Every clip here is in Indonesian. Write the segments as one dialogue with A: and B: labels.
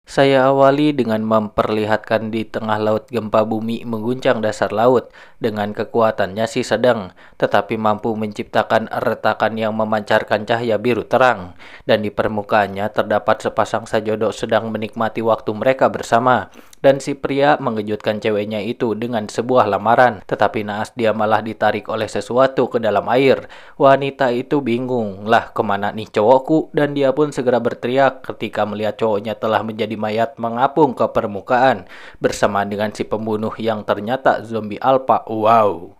A: Saya awali dengan memperlihatkan di tengah laut gempa bumi mengguncang dasar laut. Dengan kekuatannya sih sedang, tetapi mampu menciptakan retakan yang memancarkan cahaya biru terang. Dan di permukaannya terdapat sepasang sajodo sedang menikmati waktu mereka bersama. Dan si pria mengejutkan ceweknya itu dengan sebuah lamaran, tetapi naas dia malah ditarik oleh sesuatu ke dalam air. Wanita itu bingung, lah kemana nih cowokku? Dan dia pun segera berteriak ketika melihat cowoknya telah menjadi mayat mengapung ke permukaan, bersamaan dengan si pembunuh yang ternyata zombie alpha. Wow.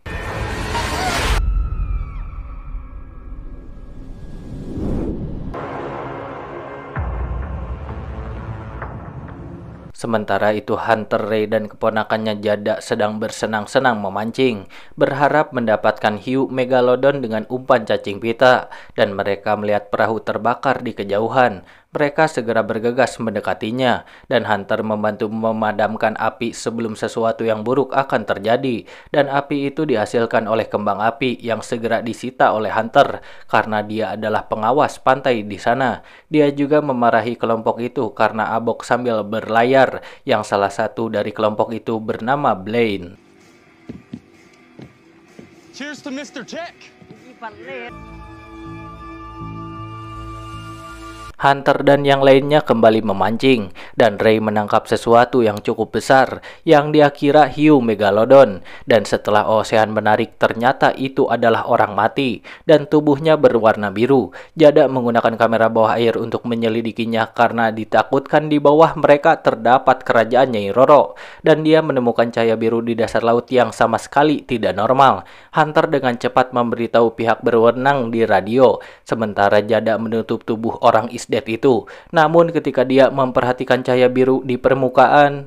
A: Sementara itu Hunter Ray dan keponakannya Jada sedang bersenang-senang memancing, berharap mendapatkan hiu megalodon dengan umpan cacing pita, dan mereka melihat perahu terbakar di kejauhan. Mereka segera bergegas mendekatinya, dan Hunter membantu memadamkan api sebelum sesuatu yang buruk akan terjadi. Dan api itu dihasilkan oleh kembang api yang segera disita oleh Hunter, karena dia adalah pengawas pantai di sana. Dia juga memarahi kelompok itu karena abok sambil berlayar, yang salah satu dari kelompok itu bernama Blaine.
B: Cheers to Mr. Tech.
A: Hunter dan yang lainnya kembali memancing, dan Ray menangkap sesuatu yang cukup besar yang dia kira hiu megalodon. Dan setelah Ocean menarik, ternyata itu adalah orang mati, dan tubuhnya berwarna biru. Jada menggunakan kamera bawah air untuk menyelidikinya karena ditakutkan di bawah mereka terdapat kerajaan Nyai Roro, dan dia menemukan cahaya biru di dasar laut yang sama sekali tidak normal. Hunter dengan cepat memberitahu pihak berwenang di radio, sementara Jada menutup tubuh orang isdet itu. Namun ketika dia memperhatikan cahaya biru di permukaan,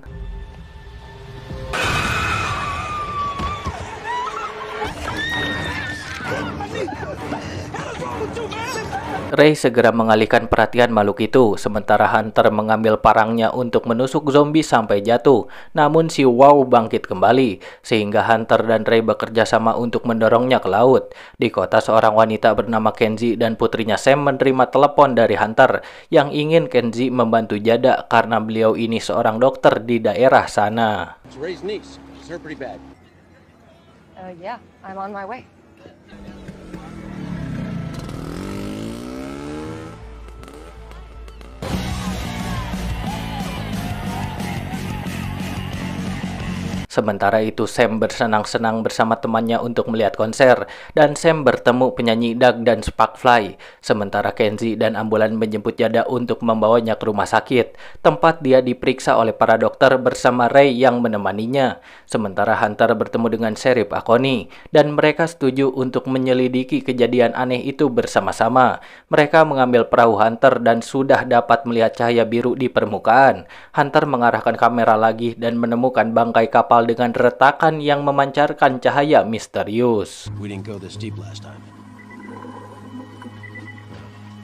A: Ray segera mengalihkan perhatian makhluk itu, sementara Hunter mengambil parangnya untuk menusuk zombie sampai jatuh. Namun si Wow bangkit kembali, sehingga Hunter dan Ray bekerja sama untuk mendorongnya ke laut. Di kota, seorang wanita bernama Kenzie dan putrinya Sam menerima telepon dari Hunter yang ingin Kenzie membantu Jada karena beliau ini seorang dokter di daerah sana.
B: Ray's niece. She's hurt pretty bad.
C: Yeah, I'm on my way.
A: Sementara itu Sam bersenang-senang bersama temannya untuk melihat konser, dan Sam bertemu penyanyi Doug dan Sparkfly. Sementara Kenzie dan ambulan menjemput Jada untuk membawanya ke rumah sakit, tempat dia diperiksa oleh para dokter bersama Ray yang menemaninya. Sementara Hunter bertemu dengan Sheriff Akoni, dan mereka setuju untuk menyelidiki kejadian aneh itu bersama-sama. Mereka mengambil perahu Hunter dan sudah dapat melihat cahaya biru di permukaan. Hunter mengarahkan kamera lagi dan menemukan bangkai kapal dengan retakan yang memancarkan cahaya misterius.
B: We didn't go this deep last time.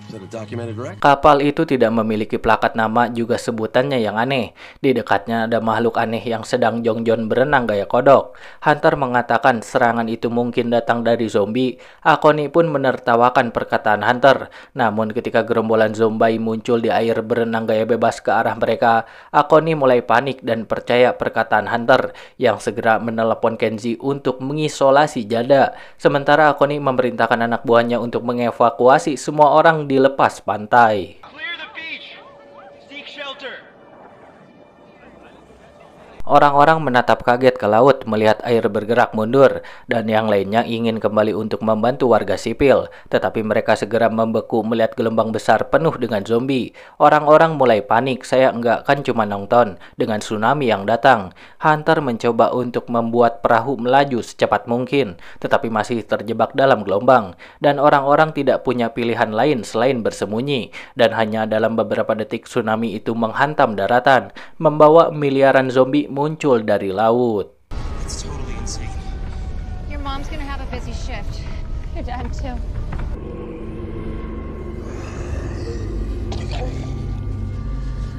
B: Is that a documented wreck?
A: Kapal itu tidak memiliki plakat nama, juga sebutannya yang aneh. Di dekatnya ada makhluk aneh yang sedang jongjon berenang gaya kodok. Hunter mengatakan serangan itu mungkin datang dari zombie. Akoni pun menertawakan perkataan Hunter. Namun ketika gerombolan zombie muncul di air berenang gaya bebas ke arah mereka, Akoni mulai panik dan percaya perkataan Hunter, yang segera menelepon Kenzie untuk mengisolasi Jada. Sementara Akoni memerintahkan anak buahnya untuk mengevakuasi semua orang di lepas pantai.
D: Clear the beach. Seek shelter.
A: Orang-orang menatap kaget ke laut melihat air bergerak mundur, dan yang lainnya ingin kembali untuk membantu warga sipil. Tetapi mereka segera membeku melihat gelombang besar penuh dengan zombie. Orang-orang mulai panik, saya enggak kan cuma nonton, dengan tsunami yang datang. Hunter mencoba untuk membuat perahu melaju secepat mungkin, tetapi masih terjebak dalam gelombang. Dan orang-orang tidak punya pilihan lain selain bersembunyi. Dan hanya dalam beberapa detik tsunami itu menghantam daratan, membawa miliaran zombie muncul dari laut.
D: It's totally insane.
C: Your mom's gonna have a busy shift. Your dad too.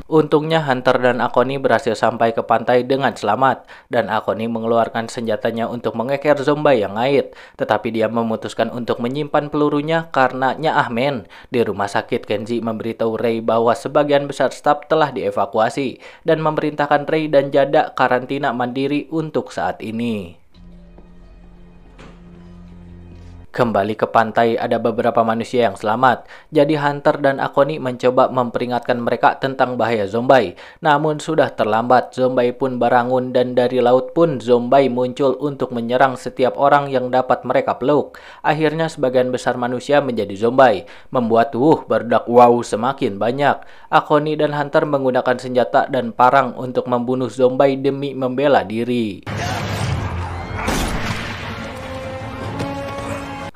A: Untungnya Hunter dan Akoni berhasil sampai ke pantai dengan selamat, dan Akoni mengeluarkan senjatanya untuk mengeker zombie yang ngait, tetapi dia memutuskan untuk menyimpan pelurunya karena nyaah men. Di rumah sakit, Kenji memberitahu Rei bahwa sebagian besar staf telah dievakuasi, dan memerintahkan Rei dan Jada karantina mandiri untuk saat ini. Kembali ke pantai, ada beberapa manusia yang selamat. Jadi Hunter dan Akoni mencoba memperingatkan mereka tentang bahaya zombie. Namun sudah terlambat, zombie pun berangun dan dari laut pun zombie muncul untuk menyerang setiap orang yang dapat mereka peluk. Akhirnya sebagian besar manusia menjadi zombie, membuat barudak wow semakin banyak. Akoni dan Hunter menggunakan senjata dan parang untuk membunuh zombie demi membela diri.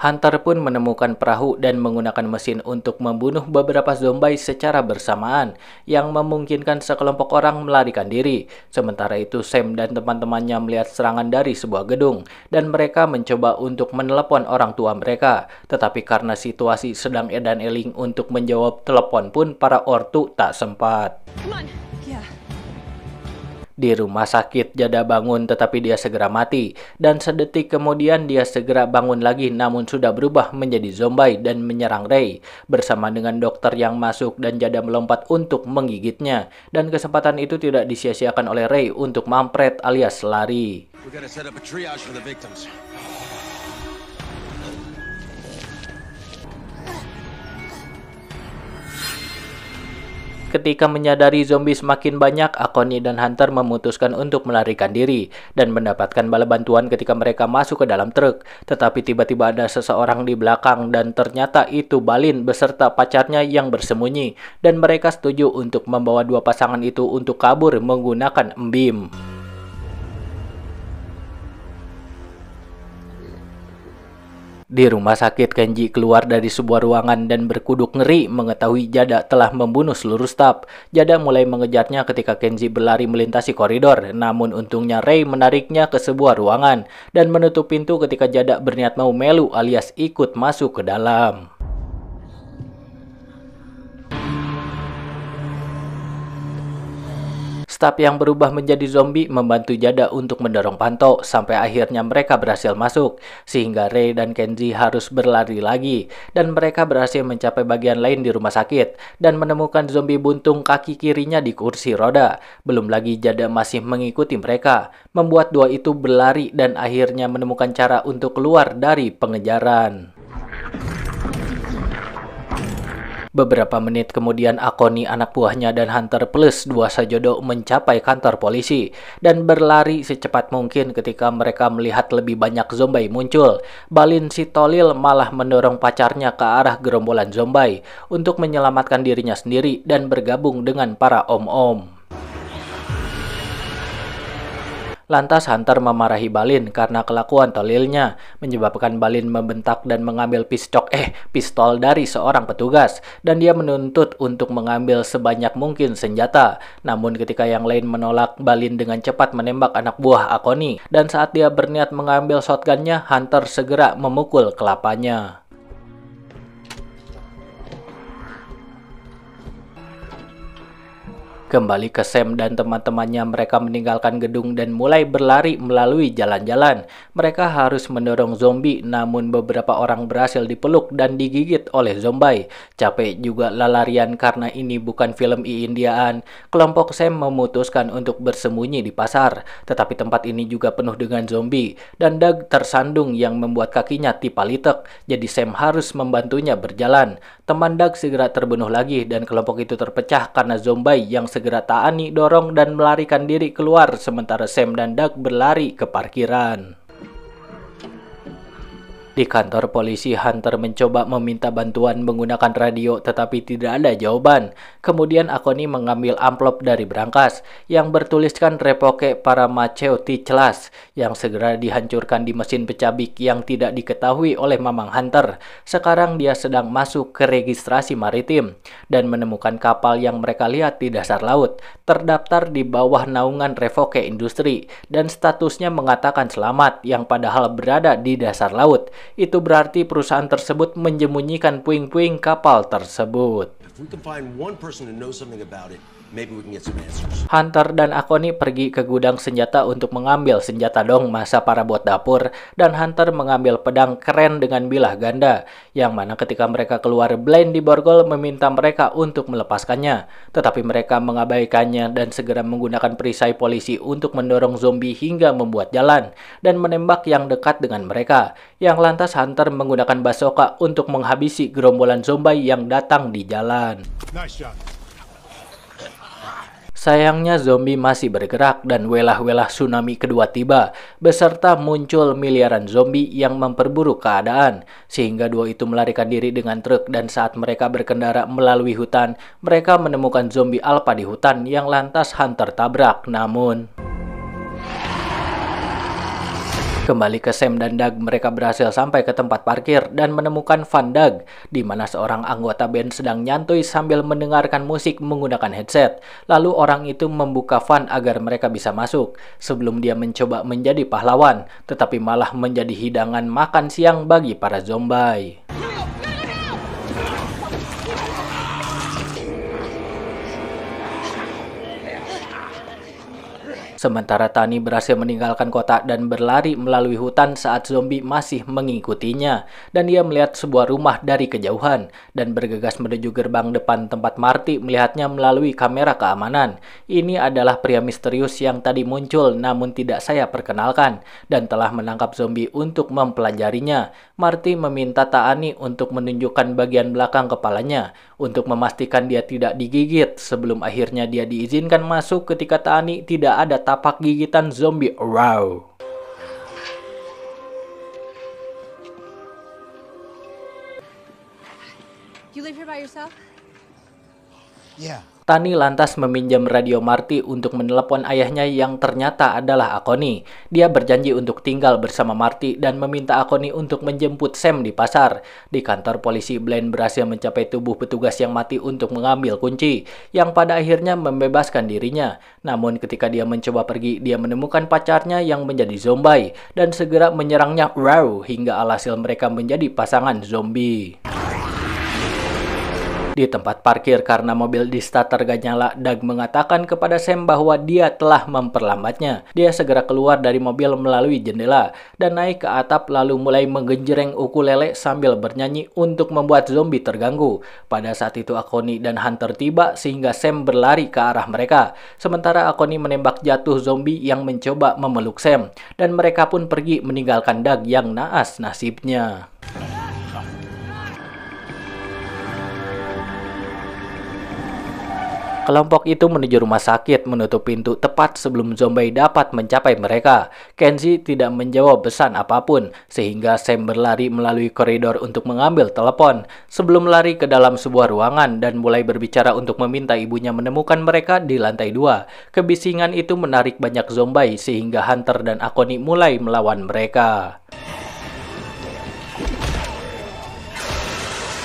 A: Hunter pun menemukan perahu dan menggunakan mesin untuk membunuh beberapa zombie secara bersamaan, yang memungkinkan sekelompok orang melarikan diri. Sementara itu, Sam dan teman-temannya melihat serangan dari sebuah gedung, dan mereka mencoba untuk menelepon orang tua mereka. Tetapi karena situasi sedang edan-eling untuk menjawab telepon pun, para ortu tak sempat. Di rumah sakit, Jada bangun tetapi dia segera mati, dan sedetik kemudian dia segera bangun lagi namun sudah berubah menjadi zombie dan menyerang Rei. Bersama dengan dokter yang masuk dan Jada melompat untuk menggigitnya, dan kesempatan itu tidak disia-siakan oleh Rei untuk mampret alias lari.
B: We gotta set up a triage for the victims.
A: Ketika menyadari zombie semakin banyak, Akoni dan Hunter memutuskan untuk melarikan diri dan mendapatkan bala bantuan ketika mereka masuk ke dalam truk. Tetapi tiba-tiba ada seseorang di belakang dan ternyata itu Balin beserta pacarnya yang bersembunyi, dan mereka setuju untuk membawa dua pasangan itu untuk kabur menggunakan embim. Di rumah sakit, Kenji keluar dari sebuah ruangan dan berkuduk ngeri mengetahui Jada telah membunuh seluruh staf. Jada mulai mengejarnya ketika Kenji berlari melintasi koridor, namun untungnya Rei menariknya ke sebuah ruangan dan menutup pintu ketika Jada berniat mau melu alias ikut masuk ke dalam. Staf yang berubah menjadi zombie membantu Jada untuk mendorong Panto sampai akhirnya mereka berhasil masuk, sehingga Rei dan Kenji harus berlari lagi, dan mereka berhasil mencapai bagian lain di rumah sakit dan menemukan zombie buntung kaki kirinya di kursi roda. Belum lagi Jada masih mengikuti mereka, membuat dua itu berlari dan akhirnya menemukan cara untuk keluar dari pengejaran. Beberapa menit kemudian, Akoni, anak buahnya, dan Hunter plus dua sajodo mencapai kantor polisi dan berlari secepat mungkin ketika mereka melihat lebih banyak zombie muncul. Balin si tolil malah mendorong pacarnya ke arah gerombolan zombie untuk menyelamatkan dirinya sendiri dan bergabung dengan para om-om. Lantas Hunter memarahi Balin karena kelakuan tolilnya, menyebabkan Balin membentak dan mengambil pistol dari seorang petugas, dan dia menuntut untuk mengambil sebanyak mungkin senjata. Namun ketika yang lain menolak, Balin dengan cepat menembak anak buah Akoni, dan saat dia berniat mengambil shotgunnya, Hunter segera memukul kelapanya. Kembali ke Sam dan teman-temannya, mereka meninggalkan gedung dan mulai berlari melalui jalan-jalan. Mereka harus mendorong zombie, namun beberapa orang berhasil dipeluk dan digigit oleh zombie. Capek juga larian karena ini bukan film Indiaan. Kelompok Sam memutuskan untuk bersembunyi di pasar, tetapi tempat ini juga penuh dengan zombie, dan Doug tersandung yang membuat kakinya tipalitek, jadi Sam harus membantunya berjalan. Teman Doug segera terbunuh lagi dan kelompok itu terpecah karena zombie yang segera taani dorong dan melarikan diri keluar, sementara Sam dan Doug berlari ke parkiran. Di kantor polisi, Hunter mencoba meminta bantuan menggunakan radio tetapi tidak ada jawaban. Kemudian Akoni mengambil amplop dari brankas yang bertuliskan repoke para Maceo Tichlas yang segera dihancurkan di mesin pecabik yang tidak diketahui oleh Mamang Hunter. Sekarang dia sedang masuk ke registrasi maritim dan menemukan kapal yang mereka lihat di dasar laut terdaftar di bawah naungan Revoke Industri dan statusnya mengatakan selamat, yang padahal berada di dasar laut. Itu berarti perusahaan tersebut menyembunyikan puing-puing kapal tersebut.
B: If we can find one person who knows something about it, Maybe we can get some answers.
A: Hunter dan Akoni pergi ke gudang senjata untuk mengambil senjata dong masa para bot dapur, dan Hunter mengambil pedang keren dengan bilah ganda, yang mana ketika mereka keluar, Blaine di borgol meminta mereka untuk melepaskannya, tetapi mereka mengabaikannya dan segera menggunakan perisai polisi untuk mendorong zombie hingga membuat jalan dan menembak yang dekat dengan mereka, yang lantas Hunter menggunakan bazooka untuk menghabisi gerombolan zombie yang datang di jalan.
D: Nice job.
A: Sayangnya zombie masih bergerak dan welah-welah tsunami kedua tiba, beserta muncul miliaran zombie yang memperburuk keadaan, sehingga dua itu melarikan diri dengan truk, dan saat mereka berkendara melalui hutan, mereka menemukan zombie alpha di hutan yang lantas Hunter tabrak. Namun kembali ke Sam dan Doug, mereka berhasil sampai ke tempat parkir dan menemukan Van Doug, di mana seorang anggota band sedang nyantui sambil mendengarkan musik menggunakan headset. Lalu orang itu membuka van agar mereka bisa masuk, sebelum dia mencoba menjadi pahlawan, tetapi malah menjadi hidangan makan siang bagi para zombie. Sementara Tani berhasil meninggalkan kota dan berlari melalui hutan saat zombie masih mengikutinya, dan dia melihat sebuah rumah dari kejauhan dan bergegas menuju gerbang depan tempat Marty melihatnya melalui kamera keamanan. Ini adalah pria misterius yang tadi muncul namun tidak saya perkenalkan dan telah menangkap zombie untuk mempelajarinya. Marty meminta Tani untuk menunjukkan bagian belakang kepalanya untuk memastikan dia tidak digigit, sebelum akhirnya dia diizinkan masuk ketika Tani tidak ada tapak gigitan zombie. Wow.
C: You live here by yourself?
D: Yeah.
A: Tani lantas meminjam radio Marty untuk menelepon ayahnya yang ternyata adalah Akoni. Dia berjanji untuk tinggal bersama Marty dan meminta Akoni untuk menjemput Sam di pasar. Di kantor polisi, Blaine berhasil mencapai tubuh petugas yang mati untuk mengambil kunci, yang pada akhirnya membebaskan dirinya. Namun ketika dia mencoba pergi, dia menemukan pacarnya yang menjadi zombie dan segera menyerangnya hingga alhasil mereka menjadi pasangan zombie. Di tempat parkir karena mobil di starter gak nyala, Doug mengatakan kepada Sam bahwa dia telah memperlambatnya. Dia segera keluar dari mobil melalui jendela dan naik ke atap lalu mulai menggenjreng ukulele sambil bernyanyi untuk membuat zombie terganggu. Pada saat itu Akoni dan Hunter tiba sehingga Sam berlari ke arah mereka. Sementara Akoni menembak jatuh zombie yang mencoba memeluk Sam, dan mereka pun pergi meninggalkan Doug yang naas nasibnya. Kelompok itu menuju rumah sakit, menutup pintu tepat sebelum zombie dapat mencapai mereka. Kenzie tidak menjawab pesan apapun, sehingga Sam berlari melalui koridor untuk mengambil telepon, sebelum lari ke dalam sebuah ruangan dan mulai berbicara untuk meminta ibunya menemukan mereka di lantai 2. Kebisingan itu menarik banyak zombie, sehingga Hunter dan Akoni mulai melawan mereka.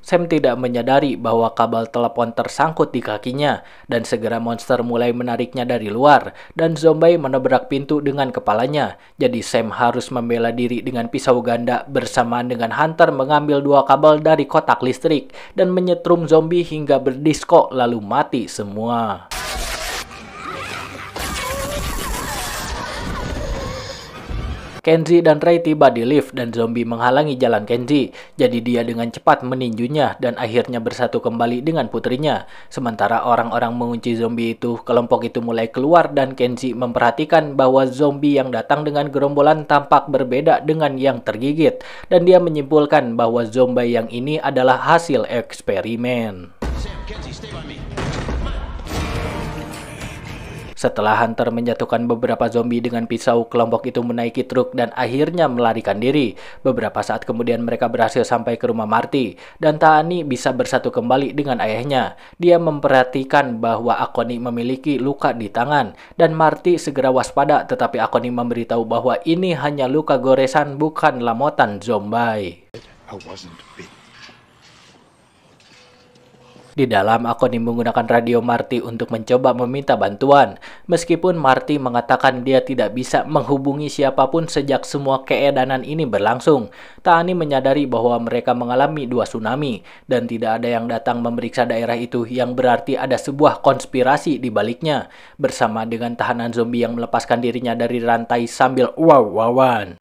A: Sam tidak menyadari bahwa kabel telepon tersangkut di kakinya, dan segera monster mulai menariknya dari luar, dan zombie menabrak pintu dengan kepalanya. Jadi Sam harus membela diri dengan pisau ganda bersamaan dengan Hunter mengambil 2 kabel dari kotak listrik, dan menyetrum zombie hingga berdisko lalu mati semua. Kenzie dan Ray tiba di lift dan zombie menghalangi jalan Kenzie, jadi dia dengan cepat meninjunya dan akhirnya bersatu kembali dengan putrinya. Sementara orang-orang mengunci zombie itu, kelompok itu mulai keluar dan Kenzie memperhatikan bahwa zombie yang datang dengan gerombolan tampak berbeda dengan yang tergigit, dan dia menyimpulkan bahwa zombie yang ini adalah hasil eksperimen.
B: Sam, Kenzie, stay by me.
A: Setelah Hunter menjatuhkan beberapa zombie dengan pisau, kelompok itu menaiki truk dan akhirnya melarikan diri. Beberapa saat kemudian mereka berhasil sampai ke rumah Marty, dan Tani bisa bersatu kembali dengan ayahnya. Dia memperhatikan bahwa Akoni memiliki luka di tangan, dan Marty segera waspada, tetapi Akoni memberitahu bahwa ini hanya luka goresan, bukan lamotan zombie.
D: I wasn't bitten.
A: Di dalam, Akoni menggunakan radio Marty untuk mencoba meminta bantuan. Meskipun Marty mengatakan dia tidak bisa menghubungi siapapun sejak semua keedanan ini berlangsung, Taani menyadari bahwa mereka mengalami 2 tsunami dan tidak ada yang datang memeriksa daerah itu, yang berarti ada sebuah konspirasi di baliknya, bersama dengan tahanan zombie yang melepaskan dirinya dari rantai sambil wow-wawan.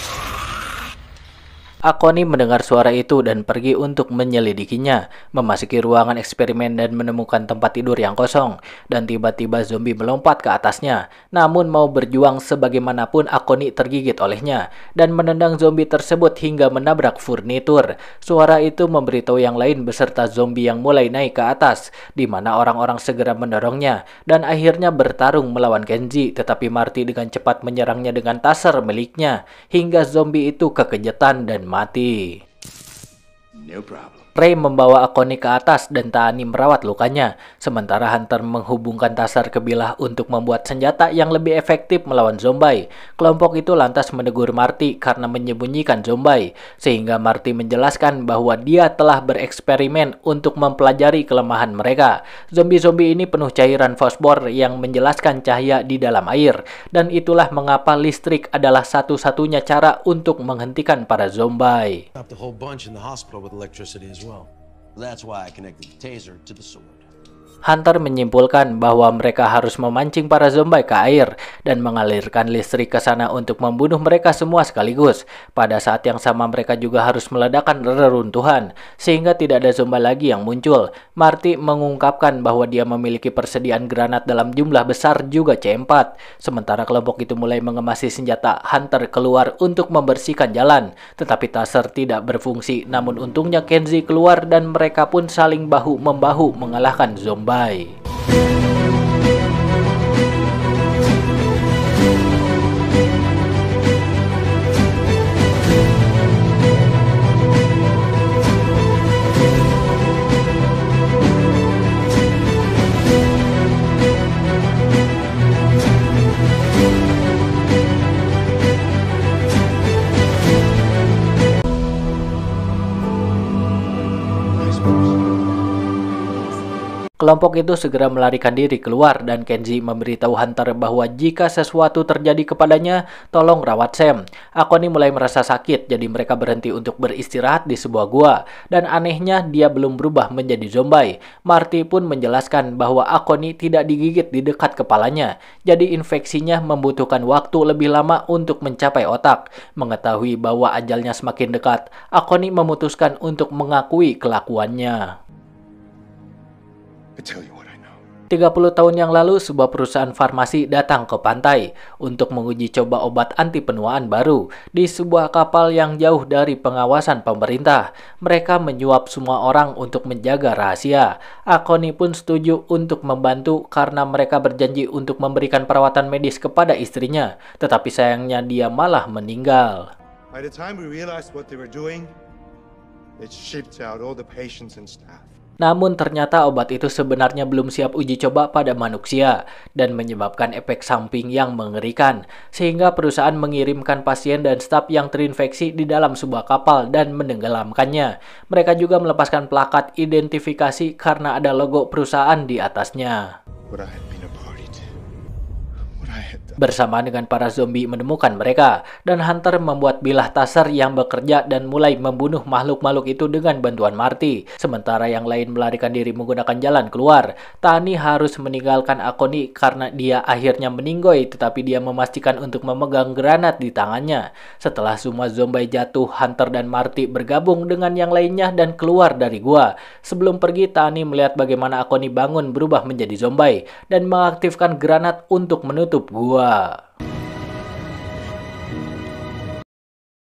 A: Akoni mendengar suara itu dan pergi untuk menyelidikinya, memasuki ruangan eksperimen dan menemukan tempat tidur yang kosong, dan tiba-tiba zombie melompat ke atasnya. Namun mau berjuang sebagaimanapun, Akoni tergigit olehnya dan menendang zombie tersebut hingga menabrak furnitur. Suara itu memberitahu yang lain beserta zombie yang mulai naik ke atas, di mana orang-orang segera mendorongnya dan akhirnya bertarung melawan Kenji, tetapi Marty dengan cepat menyerangnya dengan taser miliknya hingga zombie itu kekejetan dan mati.
B: No problem.
A: Ray membawa Akoni ke atas dan Taani merawat lukanya, sementara Hunter menghubungkan taser ke bilah untuk membuat senjata yang lebih efektif melawan zombie. Kelompok itu lantas menegur Marty karena menyembunyikan zombie, sehingga Marty menjelaskan bahwa dia telah bereksperimen untuk mempelajari kelemahan mereka. Zombie-zombie ini penuh cairan fosfor yang menjelaskan cahaya di dalam air, dan itulah mengapa listrik adalah satu-satunya cara untuk menghentikan para zombie.
B: Stopped a whole bunch in the hospital with electricity as well. That's why I connected the taser to the sword.
A: Hunter menyimpulkan bahwa mereka harus memancing para zombie ke air dan mengalirkan listrik ke sana untuk membunuh mereka semua sekaligus. Pada saat yang sama mereka juga harus meledakkan reruntuhan sehingga tidak ada zombie lagi yang muncul. Marty mengungkapkan bahwa dia memiliki persediaan granat dalam jumlah besar juga C4. Sementara kelompok itu mulai mengemasi senjata, Hunter keluar untuk membersihkan jalan. Tetapi taser tidak berfungsi, namun untungnya Kenji keluar dan mereka pun saling bahu-membahu mengalahkan zombie. Kelompok itu segera melarikan diri keluar dan Kenji memberitahu Hunter bahwa jika sesuatu terjadi kepadanya, tolong rawat Sam. Akoni mulai merasa sakit, jadi mereka berhenti untuk beristirahat di sebuah gua. Dan anehnya, dia belum berubah menjadi zombie. Marty pun menjelaskan bahwa Akoni tidak digigit di dekat kepalanya, jadi infeksinya membutuhkan waktu lebih lama untuk mencapai otak. Mengetahui bahwa ajalnya semakin dekat, Akoni memutuskan untuk mengakui kelakuannya.
D: I tell you what I know.
A: 30 tahun yang lalu, sebuah perusahaan farmasi datang ke pantai untuk menguji coba obat anti penuaan baru di sebuah kapal yang jauh dari pengawasan pemerintah. Mereka menyuap semua orang untuk menjaga rahasia. Akoni pun setuju untuk membantu karena mereka berjanji untuk memberikan perawatan medis kepada istrinya. Tetapi sayangnya dia malah meninggal.
D: By the time we realized what they were doing, they shipped out all the patients and staff.
A: Namun ternyata obat itu sebenarnya belum siap uji coba pada manusia dan menyebabkan efek samping yang mengerikan, sehingga perusahaan mengirimkan pasien dan staf yang terinfeksi di dalam sebuah kapal dan menenggelamkannya. Mereka juga melepaskan plakat identifikasi karena ada logo perusahaan di atasnya.
D: What I had been a party to. What I had done.
A: Bersama dengan para zombie menemukan mereka, dan Hunter membuat bilah taser yang bekerja dan mulai membunuh makhluk-makhluk itu dengan bantuan Marty. Sementara yang lain melarikan diri menggunakan jalan keluar. Tani harus meninggalkan Akoni karena dia akhirnya meninggoy, tetapi dia memastikan untuk memegang granat di tangannya. Setelah semua zombie jatuh, Hunter dan Marty bergabung dengan yang lainnya dan keluar dari gua. Sebelum pergi, Tani melihat bagaimana Akoni bangun berubah menjadi zombie dan mengaktifkan granat untuk menutup gua.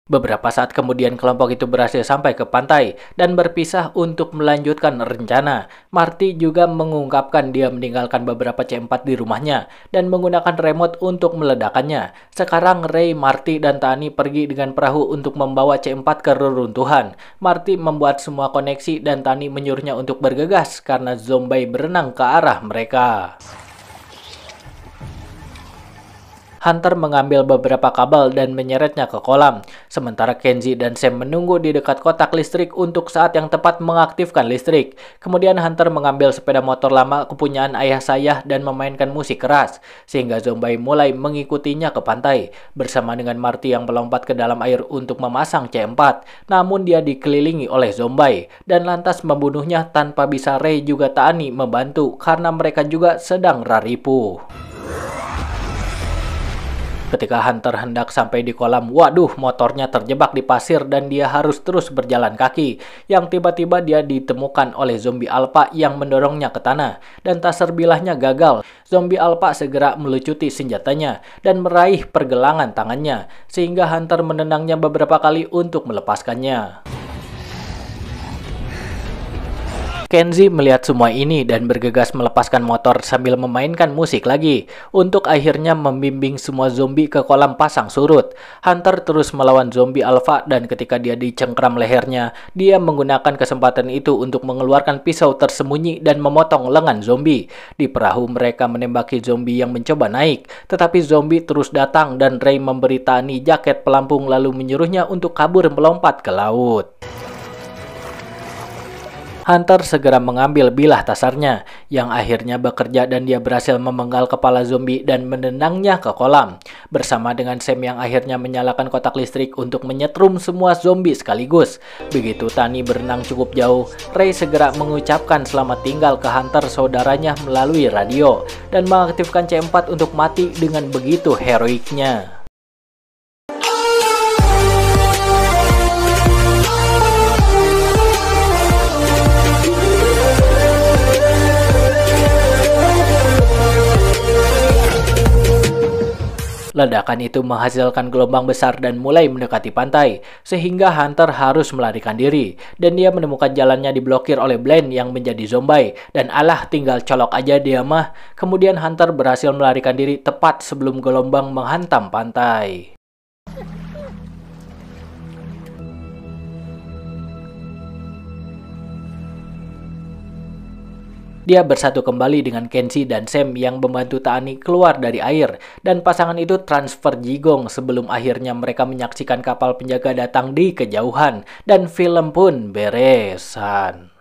A: Beberapa saat kemudian kelompok itu berhasil sampai ke pantai dan berpisah untuk melanjutkan rencana. Marty juga mengungkapkan dia meninggalkan beberapa C4 di rumahnya dan menggunakan remote untuk meledakannya. Sekarang Ray, Marty, dan Tani pergi dengan perahu untuk membawa C4 ke reruntuhan. Marty membuat semua koneksi dan Tani menyuruhnya untuk bergegas karena zombie berenang ke arah mereka. Hunter mengambil beberapa kabel dan menyeretnya ke kolam, sementara Kenji dan Sam menunggu di dekat kotak listrik untuk saat yang tepat mengaktifkan listrik. Kemudian Hunter mengambil sepeda motor lama kepunyaan ayah saya dan memainkan musik keras, sehingga zombie mulai mengikutinya ke pantai, bersama dengan Marty yang melompat ke dalam air untuk memasang C4. Namun dia dikelilingi oleh zombie, dan lantas membunuhnya tanpa bisa Ray juga Tani membantu, karena mereka juga sedang raripuh. Ketika Hunter hendak sampai di kolam, waduh, motornya terjebak di pasir dan dia harus terus berjalan kaki. Yang tiba-tiba dia ditemukan oleh zombie alpha yang mendorongnya ke tanah, dan tak serbilahnya gagal. Zombie alpha segera melucuti senjatanya dan meraih pergelangan tangannya, sehingga Hunter menendangnya beberapa kali untuk melepaskannya. Kenji melihat semua ini dan bergegas melepaskan motor sambil memainkan musik lagi untuk akhirnya membimbing semua zombie ke kolam pasang surut. Hunter terus melawan zombie alpha dan ketika dia dicengkram lehernya, dia menggunakan kesempatan itu untuk mengeluarkan pisau tersembunyi dan memotong lengan zombie. Di perahu mereka menembaki zombie yang mencoba naik, tetapi zombie terus datang dan Ray memberi Tani jaket pelampung lalu menyuruhnya untuk kabur melompat ke laut. Hunter segera mengambil bilah tasarnya, yang akhirnya bekerja dan dia berhasil memenggal kepala zombie dan menendangnya ke kolam. Bersama dengan Sam yang akhirnya menyalakan kotak listrik untuk menyetrum semua zombie sekaligus. Begitu Tani berenang cukup jauh, Ray segera mengucapkan selamat tinggal ke Hunter saudaranya melalui radio, dan mengaktifkan C4 untuk mati dengan begitu heroiknya. Ledakan itu menghasilkan gelombang besar dan mulai mendekati pantai, sehingga Hunter harus melarikan diri, dan dia menemukan jalannya diblokir oleh Blaine yang menjadi zombie, dan alah tinggal colok aja dia mah. Kemudian Hunter berhasil melarikan diri tepat sebelum gelombang menghantam pantai. Dia bersatu kembali dengan Kenji dan Sam yang membantu Tani keluar dari air, dan pasangan itu transfer jigong sebelum akhirnya mereka menyaksikan kapal penjaga datang di kejauhan, dan film pun beresan.